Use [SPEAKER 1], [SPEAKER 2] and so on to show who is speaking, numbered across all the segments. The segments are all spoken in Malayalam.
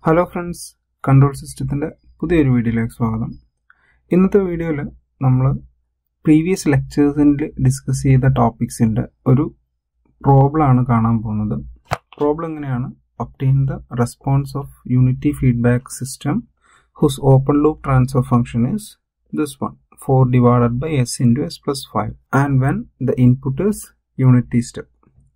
[SPEAKER 1] Hello friends, control system പുതിയൊരു വീഡിയോയിലേക്ക് സ്വാഗതം. ഇന്നത്തെ വീഡിയോയിൽ നമ്മൾ പ്രീവിയസ് ലെക്ചേഴ്സിൽ ഡിസ്കസ് ചെയ്ത ടോപ്പിക്സിന്റെ ഒരു പ്രോബ്ലം ആണ് കാണാൻ പോകുന്നത്. പ്രോബ്ലം എങ്ങനെയാണ് obtain the response of unity feedback system whose open loop transfer function is this one 4 divided by s into s plus 5 and when the input is unity step.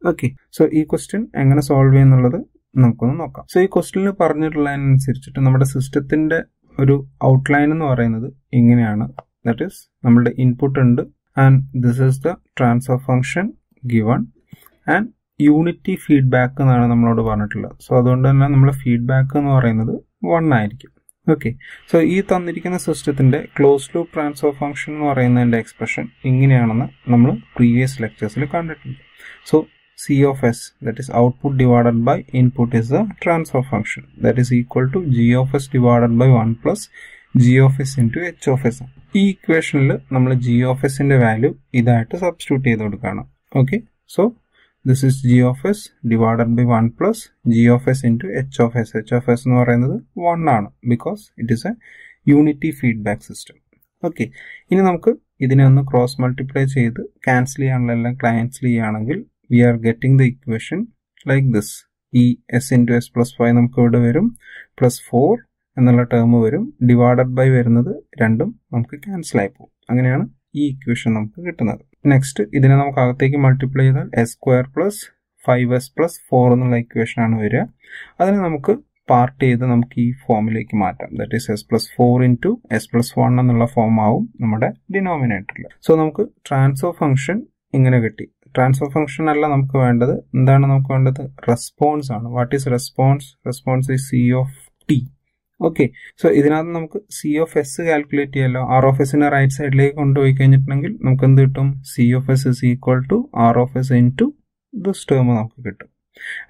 [SPEAKER 1] Okay, so ഈ ക്വസ്റ്റ്യൻ എങ്ങനെ സോൾവ് ചെയ്യുന്നുള്ളത് നമുക്കൊന്ന് നോക്കാം. സോ ഈ ക്വസ്റ്റ്യനിൽ പറഞ്ഞിട്ടുള്ളതിനനുസരിച്ചിട്ട് നമ്മുടെ സിസ്റ്റത്തിന്റെ ഒരു ഔട്ട്ലൈൻ എന്ന് പറയുന്നത് ഇങ്ങനെയാണ്. ദാറ്റ് ഈസ് നമ്മുടെ ഇൻപുട്ട് ഉണ്ട് and this is the transfer function given and unity feedback എന്നാണ് നമ്മളോട് പറഞ്ഞിട്ടുള്ളത്. സോ അതുകൊണ്ട് തന്നെ നമ്മുടെ ഫീഡ്ബാക്ക് എന്ന് പറയുന്നത് 1 ആയിരിക്കും. ഓക്കെ, സോ ഈ തന്നിരിക്കുന്ന സിസ്റ്റത്തിന്റെ ക്ലോസ് ലൂപ്പ് ട്രാൻസ്ഫർ ഫംഗ്ഷൻ എന്ന് പറയുന്നതിന്റെ എക്സ്പ്രഷൻ ഇങ്ങനെയാണെന്ന് നമ്മൾ പ്രീവിയസ് ലെക്ചേഴ്സിൽ കണ്ടിട്ടുണ്ട്. So C of s, that is output divided by input, is the transfer function that is equal to g of s divided by 1 plus g of s into h of s. ഈ ഇക്വേഷനിൽ നമ്മൾ g of s ന്റെ വാല്യൂ ഇതായിട്ട് സബ്സ്റ്റിറ്റ്യൂട്ട് ചെയ്ത് കൊടുക്കണം. Okay, so this is g of s divided by 1 plus g of s into h of s. h of s എന്ന് പറയുന്നത് 1 ആണ് because it is A unity feedback system. Okay, ഇനി നമുക്ക് ഇതിനെ ഒന്ന് ക്രോസ് മൾട്ടിപ്ലൈ ചെയ്ത് ക്യാൻസൽ ചെയ്യാനുള്ള എല്ലാം ക്യാൻസൽ ചെയ്യുകയാണെങ്കിൽ we are getting the equation like this. E s into s plus 5 നമുക്ക് ഇവിടെ വരും plus 4 എന്നുള്ള ടേം വരും ഡിവൈഡഡ് ബൈ വരുന്നത് രണ്ടും നമുക്ക് ക്യാൻസൽ ആയി പോകും. അങ്ങനെയാണ് ഈ ഇക്വേഷൻ നമുക്ക് കിട്ടുന്നത്. നെക്സ്റ്റ് ഇതിനെ നമുക്ക് അകത്തേക്ക് മൾട്ടിപ്ലൈ ചെയ്താൽ S square plus 5s plus 4 എന്നുള്ള ഇക്വേഷൻ ആണ് വരിക. അതിനെ നമുക്ക് പാർട്ട് ചെയ്ത് നമുക്ക് ഈ ഫോമിലേക്ക് മാറ്റാം. That is S plus 4 into S plus 1 എന്നുള്ള ഫോം ആവും നമ്മുടെ ഡിനോമിനേറ്ററിൽ. സോ നമുക്ക് ട്രാൻസ്ഫർ ഫംഗ്ഷൻ ഇങ്ങനെ കിട്ടി. ട്രാൻസ്ഫർ ഫംഗ്ഷൻ അല്ല നമുക്ക് വേണ്ടത്, എന്താണ് നമുക്ക് വേണ്ടത്? റെസ്പോൺസ് ആണ്. What is response? Response is C of T. Okay, so ഇതിനകത്ത് നമുക്ക് സി ഓഫ് എസ് കാൽക്കുലേറ്റ് ചെയ്യാമല്ലോ. ആർ ഓഫ് എസിനെ റൈറ്റ് സൈഡിലേക്ക് കൊണ്ടുപോയി കഴിഞ്ഞിട്ടുണ്ടെങ്കിൽ നമുക്ക് എന്ത് കിട്ടും? C of S is equal to R of S into this term നമുക്ക് കിട്ടും.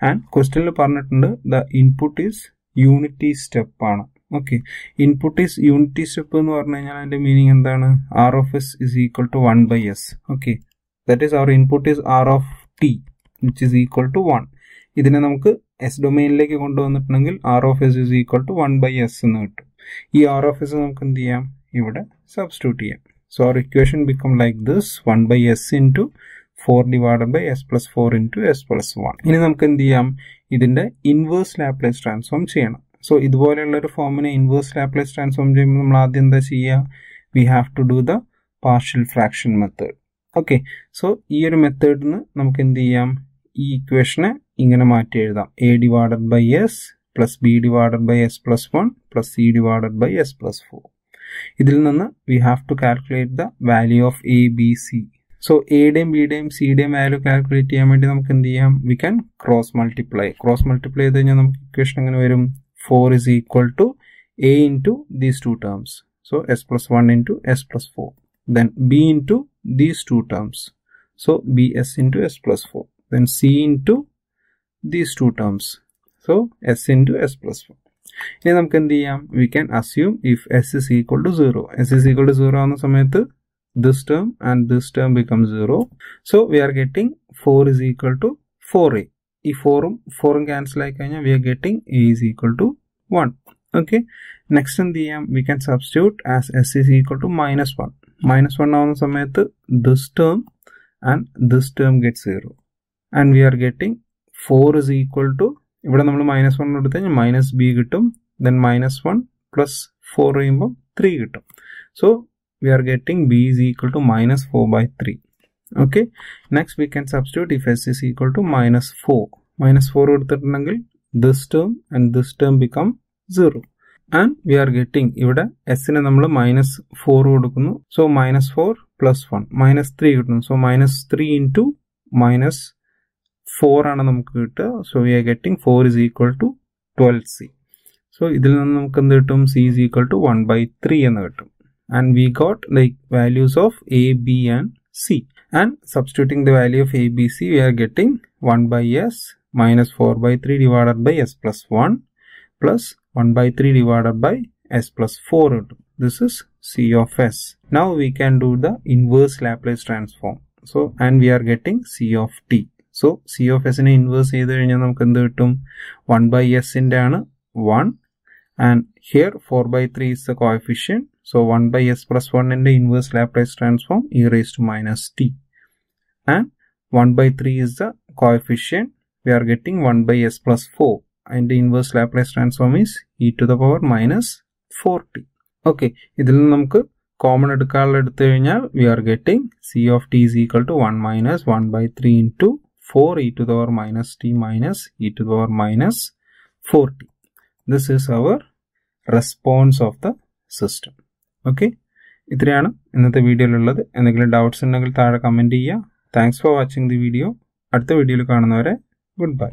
[SPEAKER 1] ആൻഡ് ക്വസ്റ്റ്യനിൽ പറഞ്ഞിട്ടുണ്ട് the input is unity step ആണ്. Okay, input is unity step എന്ന് പറഞ്ഞു കഴിഞ്ഞാൽ അതിന്റെ മീനിങ് എന്താണ്? R of S is equal to 1 by s. Okay, that is our input is r of t which is equal to 1. ഇതിനെ നമുക്ക് s ഡൊമെയിനിലേക്ക് കൊണ്ടുവന്നിട്ടുണ്ടെങ്കിൽ r of s is equal to 1 by s എന്ന് കിട്ടും. ഈ r of s നമുക്ക് എന്ത് ചെയ്യാം? ഇവിടെ സബ്സ്റ്റിറ്റ്യൂട്ട് ചെയ്യാം. So our equation become like this 1 by s into 4 divided by s plus 4 into s plus 1. ഇനി നമുക്ക് എന്ത് ചെയ്യാം? ഇതിന്റെ ഇൻവേഴ്സ് ലാപ്ലേസ് ട്രാൻസ്ഫോം ചെയ്യണം. സോ ഇതുപോലെയുള്ള ഒരു ഫോമിനെ ഇൻവേഴ്സ് ലാപ്ലേസ് ട്രാൻസ്ഫോം ചെയ്യുമ്പോൾ നമ്മൾ ആദ്യം എന്താ ചെയ്യുക? We have to do the partial fraction method. Okay, so ഈ ഒരു മെത്തേഡിന് നമുക്ക് എന്ത് ചെയ്യാം? ഈ ഇക്വേഷനെ ഇങ്ങനെ മാറ്റി എഴുതാം. A divided by s plus b divided by s plus 1 plus c divided by s plus 4. ഇതിൽ നിന്ന് we have to calculate the value of a b c. So എയുടെയും ബിയുടെയും സിയുടെയും വാല്യൂ കാൽക്കുലേറ്റ് ചെയ്യാൻ വേണ്ടി നമുക്ക് എന്ത് ചെയ്യാം? വി ക്യാൻ ക്രോസ് മൾട്ടിപ്ലൈ ചെയ്ത് കഴിഞ്ഞാൽ നമുക്ക് ഇക്വേഷൻ എങ്ങനെ വരും? 4 is equal to a into these two terms. So s plus 1 into s plus 4. Then b into these two terms, so bs into s plus 4, then c into these two terms, so s into s plus 4. ഇനി നമുക്ക് എന്ത് ചെയ്യാം? We can assume if s is equal to 0. s is equal to 0 ആവുന്ന സമയത്ത് this term and this term becomes 0. So we are getting 4 is equal to 4a. ഈ 4ഉം ക്യാൻസൽ ആയി കഴിഞ്ഞാൽ we are getting a is equal to 1. Okay, next എന്ത് ചെയ്യാം? We can substitute as s is equal to minus 1. minus 1 ആവുന്ന സമയത്ത് this term and this term gets 0 and we are getting 4 is equal to, ഇവിടെ നമ്മൾ minus 1 എടുത്തു കഴിഞ്ഞാൽ minus b കിട്ടും, then minus 1 plus 4 ചെയ്യുമ്പോൾ 3 കിട്ടും. So we are getting b is equal to minus 4 by 3. Okay, next we can substitute if s is equal to minus 4. minus 4 എടുത്തിട്ടുണ്ടെങ്കിൽ this term and this term become 0. And we are getting ഇവിടെ എസിനെ നമ്മൾ മൈനസ് 4 കൊടുക്കുന്നു. സോ മൈനസ് 4 പ്ലസ് 1 മൈനസ് 3 കിട്ടുന്നു. സോ മൈനസ് 3 ഇൻറ്റു മൈനസ് 4 ആണ് നമുക്ക് കിട്ടുക. So we are getting 4 is equal to 12c. So ഇതിൽ നിന്ന് നമുക്ക് എന്ത് കിട്ടും? c is equal to 1 by 3 എന്ന് കിട്ടും. And we got the values of a b and c. And substituting the value of a b c we are getting 1 by s minus 4 by 3 divided by s plus 1 plus 1 by 3 divided by s plus 4. This is c of s. Now we can do the inverse Laplace transform. So and we are getting c of t. So c of s നെ ഇൻവേഴ്സ് ചെയ്ത് കഴിഞ്ഞാൽ നമുക്ക് എന്ത് കിട്ടും? 1 by s ന്റെ ആണ് 1 and here 4 by 3 is the coefficient, so 1 by s plus 1 in the inverse Laplace transform e raised to minus t, and 1 by 3 is the coefficient, we are getting 1 by s plus 4 and the inverse Laplace transform is e to the power minus 4t. Okay, ഇതിൽ നമുക്ക് common എടുക്കാനുള്ള എടുത്തു കഴിഞ്ഞാൽ we are getting c of t is equal to 1 minus 1 by 3 into 4 e to the power minus t minus e to the power minus 4t. This is our response of the system. Okay, ഇത്രയാണ് ഇന്നത്തെ വീഡിയോയിലുള്ളത്. എന്തെങ്കിലും ഡൗട്ട്സ് ഉണ്ടെങ്കിൽ താഴെ കമൻറ്റ് ചെയ്യുക. Thanks for watching the video. അടുത്ത വീഡിയോയിൽ കാണുന്നവരെ ഗുഡ് ബൈ.